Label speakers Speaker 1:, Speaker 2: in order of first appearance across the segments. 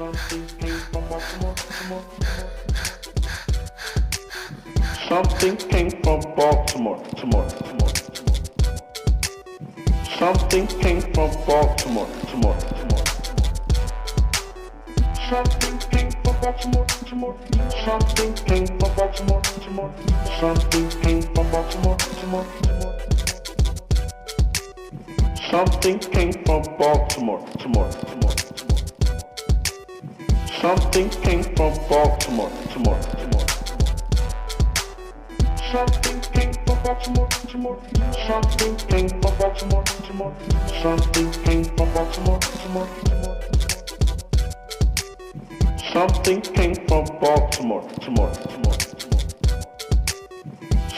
Speaker 1: Something came from Baltimore, Baltimore, Baltimore. Something came from Baltimore, Baltimore, Baltimore. Something came from Baltimore, Baltimore. Something came from Baltimore, Baltimore. Something came from Baltimore, Baltimore, Baltimore. Something came from Baltimore, Baltimore, Baltimore. Something came from Baltimore, Baltimore, Baltimore. Something came from Baltimore, Baltimore. Something came from Baltimore, Baltimore. Something came from Baltimore, Baltimore, Baltimore. Something came from Baltimore, Baltimore, Baltimore.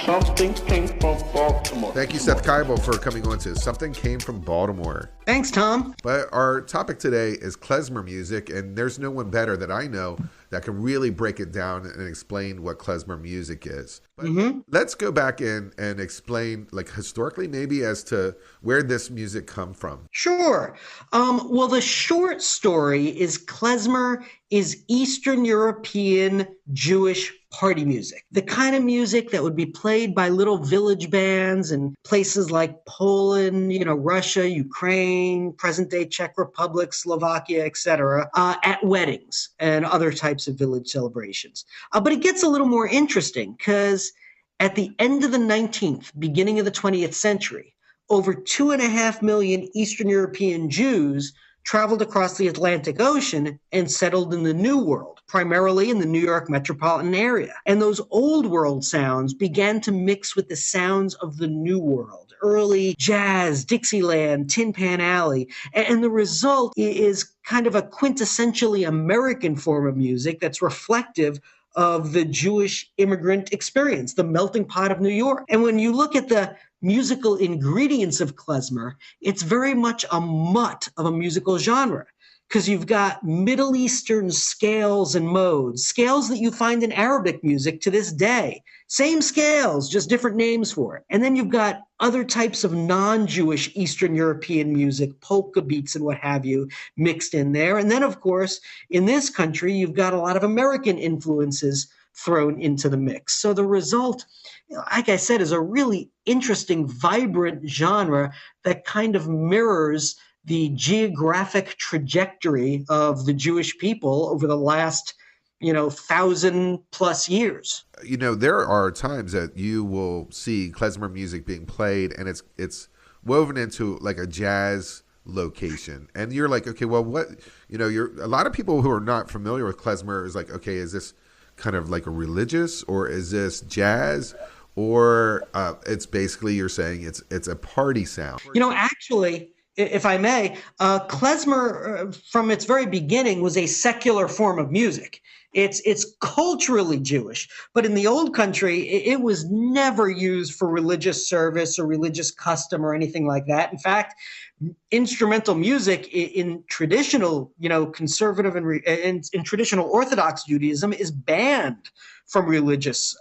Speaker 1: Something came from Baltimore.
Speaker 2: Thank you, Seth Kibel, for coming on to Something Came from Baltimore.
Speaker 3: Thanks, Tom.
Speaker 2: But our topic today is klezmer music, and there's no one better that I know that can really break it down and explain what klezmer music is. But let's go back in and explain, like, historically, maybe, as to where this music come from.
Speaker 3: Sure. Well, the short story is klezmer is Eastern European Jewish party music. The kind of music that would be played by little village bands in places like Poland, Russia, Ukraine, present-day Czech Republic, Slovakia, etc., at weddings and other types of village celebrations. But it gets a little more interesting because at the end of the 19th, beginning of the 20th century, over 2.5 million Eastern European Jews traveled across the Atlantic Ocean and settled in the New World, primarily in the New York metropolitan area. And those old world sounds began to mix with the sounds of the New World, early jazz, Dixieland, Tin Pan Alley. And the result is kind of a quintessentially American form of music that's reflective of the Jewish immigrant experience, the melting pot of New York. And when you look at the musical ingredients of klezmer, it's very much a mutt of a musical genre, because you've got Middle Eastern scales and modes, scales that you find in Arabic music to this day. Same scales, just different names for it. And then you've got other types of non-Jewish Eastern European music, polka beats and what have you, mixed in there. And then, of course, in this country, you've got a lot of American influences thrown into the mix. So the result, like I said, is a really interesting, vibrant genre that kind of mirrors the geographic trajectory of the Jewish people over the last, 1,000+ years.
Speaker 2: There are times that you will see klezmer music being played, and it's woven into like a jazz location, and you're like, okay, well, what? A lot of people who are not familiar with klezmer is like, okay, is this kind of like a religious, or is this jazz, or it's basically, you're saying it's a party sound?
Speaker 3: Actually, if I may, klezmer from its very beginning was a secular form of music. It's culturally Jewish, but in the old country, it was never used for religious service or religious custom or anything like that. In fact, instrumental music in traditional, conservative and in traditional Orthodox Judaism is banned from religious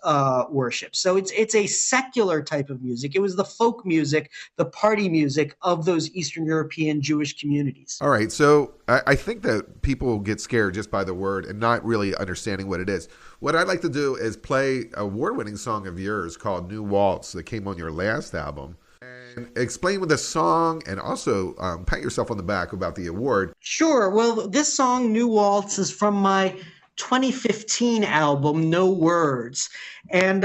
Speaker 3: worship. So it's a secular type of music. It was the folk music, the party music of those Eastern European Jewish communities.
Speaker 2: All right. So I think that people get scared just by the word and not really understanding what it is. What I'd like to do is play an award-winning song of yours called New Waltz that came on your last album. And explain with the song, and also pat yourself on the back about the award.
Speaker 3: Sure. Well, this song, New Waltz, is from my 2015 album, No Words. And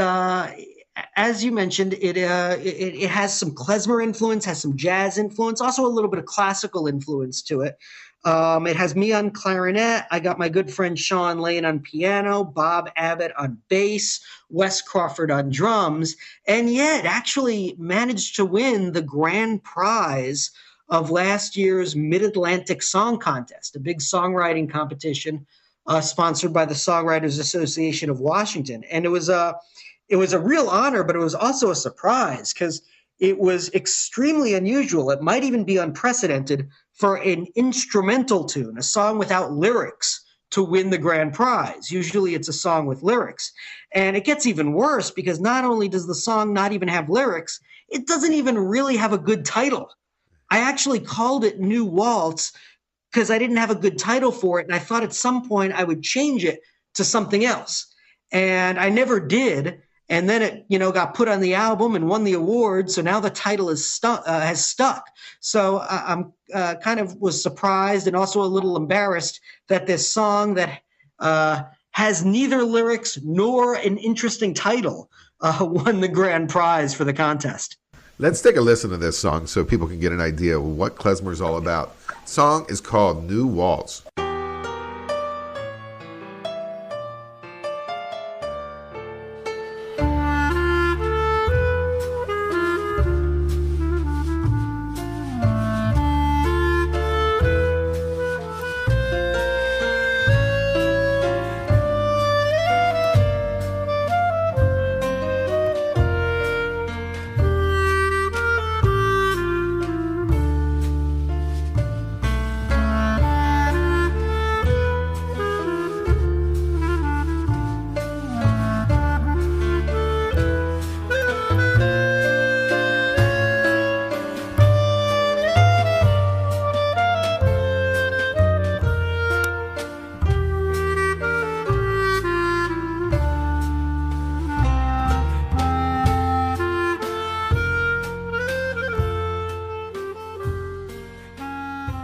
Speaker 3: as you mentioned, it has some klezmer influence, has some jazz influence, also a little bit of classical influence to it. It has me on clarinet. I got my good friend Sean Lane on piano, Bob Abbott on bass, Wes Crawford on drums, and yet actually managed to win the grand prize of last year's Mid-Atlantic Song Contest, a big songwriting competition sponsored by the Songwriters Association of Washington. And it was a real honor, but it was also a surprise because it was extremely unusual. It might even be unprecedented for an instrumental tune, a song without lyrics, to win the grand prize. Usually it's a song with lyrics. And it gets even worse because not only does the song not even have lyrics, it doesn't even really have a good title. I actually called it New Waltz because I didn't have a good title for it. And I thought at some point I would change it to something else. And I never did. And then it, got put on the album and won the award. So now the title is has stuck. So I'm kind of was surprised and also a little embarrassed that this song that has neither lyrics nor an interesting title won the grand prize for the contest.
Speaker 2: Let's take a listen to this song so people can get an idea of what Klezmer is all about. The song is called New Walls.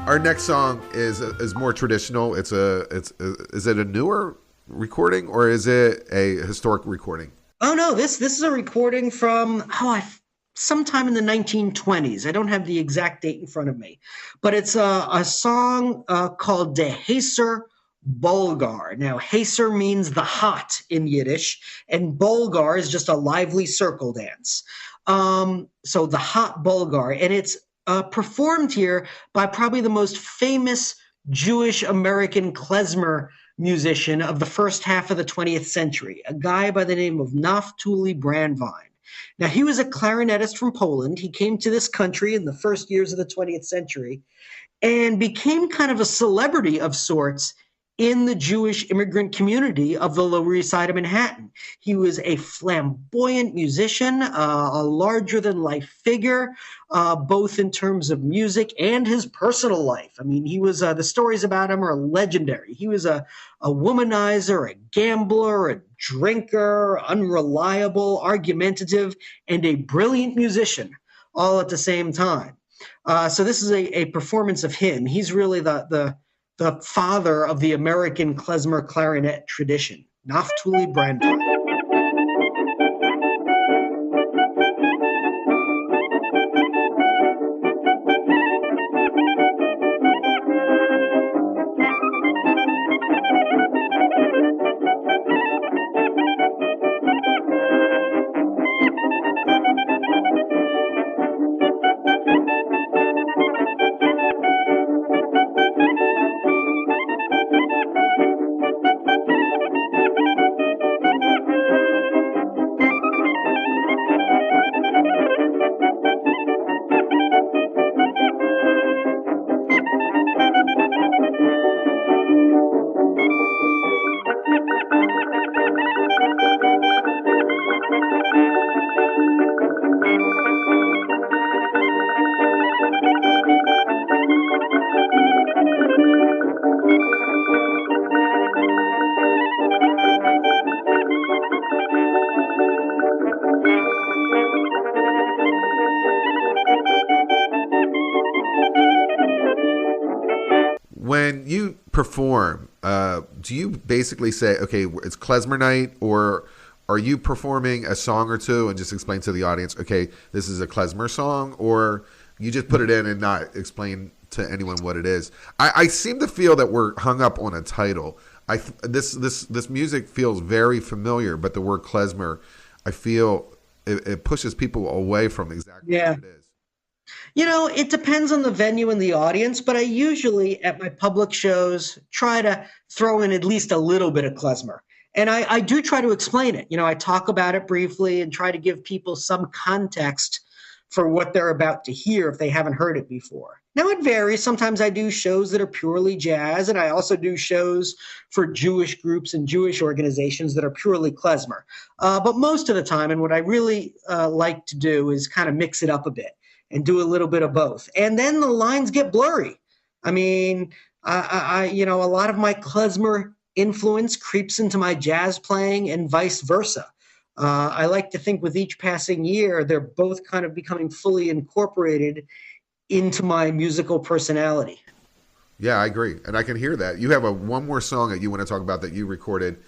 Speaker 2: Our next song is more traditional. Is it a newer recording or is it a historic recording?
Speaker 3: Oh no, this is a recording from sometime in the 1920s. I don't have the exact date in front of me, but it's a song called De Heiser Bulgar. Now, Heiser means the hot in Yiddish, and Bulgar is just a lively circle dance. So the hot Bulgar, and it's performed here by probably the most famous Jewish American klezmer musician of the first half of the 20th century, a guy by the name of Naftuli Brandwein. Now, he was a clarinetist from Poland. He came to this country in the first years of the 20th century and became kind of a celebrity of sorts in the Jewish immigrant community of the Lower East Side of Manhattan. He was a flamboyant musician, a larger-than-life figure, both in terms of music and his personal life. I mean, he was the stories about him are legendary. He was a womanizer, a gambler, a drinker, unreliable, argumentative, and a brilliant musician, all at the same time. So this is a performance of him. He's really the father of the American klezmer clarinet tradition, Naftuli Brandwein.
Speaker 2: When you perform, do you basically say, okay, it's klezmer night, or are you performing a song or two and just explain to the audience, okay, this is a klezmer song, or you just put it in and not explain to anyone what it is? I seem to feel that we're hung up on a title. This music feels very familiar, but the word klezmer, I feel it pushes people away from exactly what it is.
Speaker 3: It depends on the venue and the audience, but I usually at my public shows try to throw in at least a little bit of klezmer. And I do try to explain it. I talk about it briefly and try to give people some context for what they're about to hear if they haven't heard it before. Now, it varies. Sometimes I do shows that are purely jazz, and I also do shows for Jewish groups and Jewish organizations that are purely klezmer. But most of the time, and what I really like to do is kind of mix it up a bit and do a little bit of both. And then the lines get blurry. I mean, a lot of my klezmer influence creeps into my jazz playing and vice versa. I like to think with each passing year, they're both kind of becoming fully incorporated into my musical personality.
Speaker 2: Yeah, I agree, and I can hear that. You have one more song that you want to talk about that you recorded.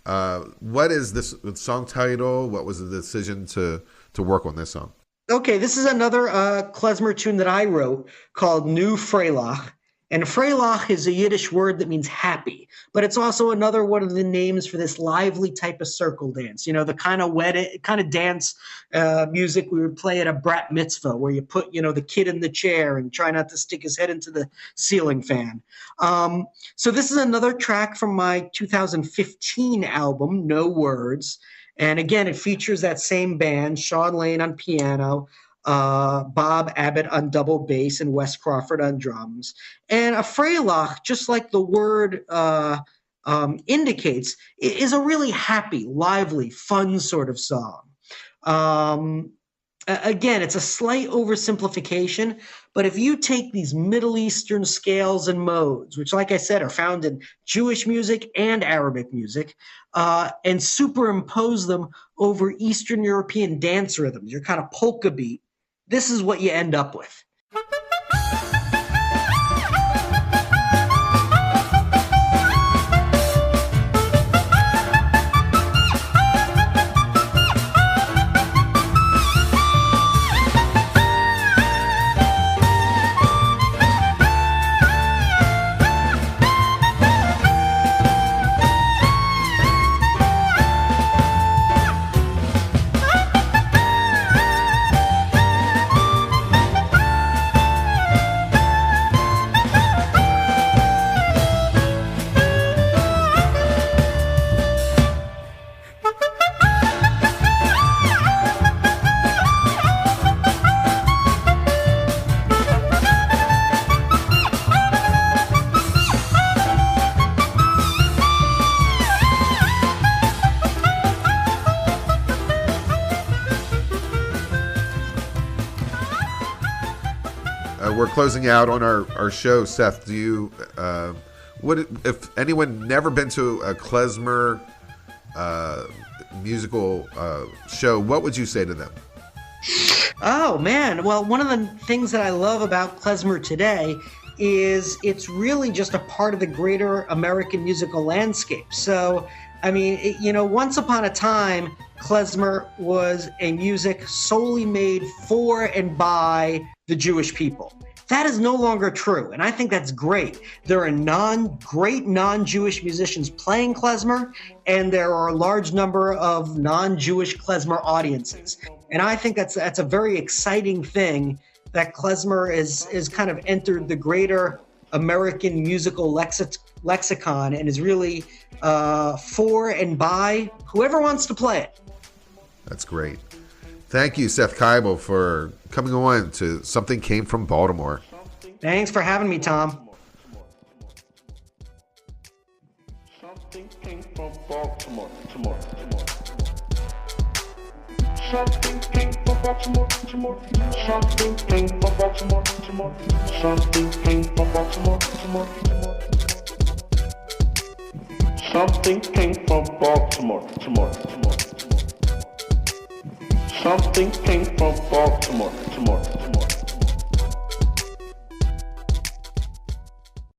Speaker 2: What is this song title? What was the decision to work on this song?
Speaker 3: Okay, this is another klezmer tune that I wrote called New Freilach. And Freilach is a Yiddish word that means happy, but it's also another one of the names for this lively type of circle dance. The kind of dance music we would play at a brat mitzvah, where you put, the kid in the chair and try not to stick his head into the ceiling fan. So this is another track from my 2015 album, No Words. And again, it features that same band, Sean Lane on piano, Bob Abbott on double bass, and Wes Crawford on drums. And a Freilach, just like the word indicates, is a really happy, lively, fun sort of song. Again, it's a slight oversimplification, but if you take these Middle Eastern scales and modes, which, like I said, are found in Jewish music and Arabic music, and superimpose them over Eastern European dance rhythms, your kind of polka beat, this is what you end up with.
Speaker 2: We're closing out on our show. Seth, do you, if anyone never been to a klezmer musical show, what would you say to them?
Speaker 3: Oh, man. Well, one of the things that I love about klezmer today is it's really just a part of the greater American musical landscape. So, I mean, once upon a time, klezmer was a music solely made for and by the Jewish people. That is no longer true, and I think that's great. There are great non-Jewish musicians playing klezmer, and there are a large number of non-Jewish klezmer audiences. And I think that's a very exciting thing that klezmer is kind of entered the greater American musical lexicon and is really for and by whoever wants to play it.
Speaker 2: That's great. Thank you, Seth Kibel, for coming on to Something Came from Baltimore.
Speaker 3: Thanks for having me, Tom.
Speaker 1: Something came from Baltimore, Something came from Baltimore, Something came from Baltimore, Something came from Baltimore, Something came from Baltimore, Something came from Baltimore.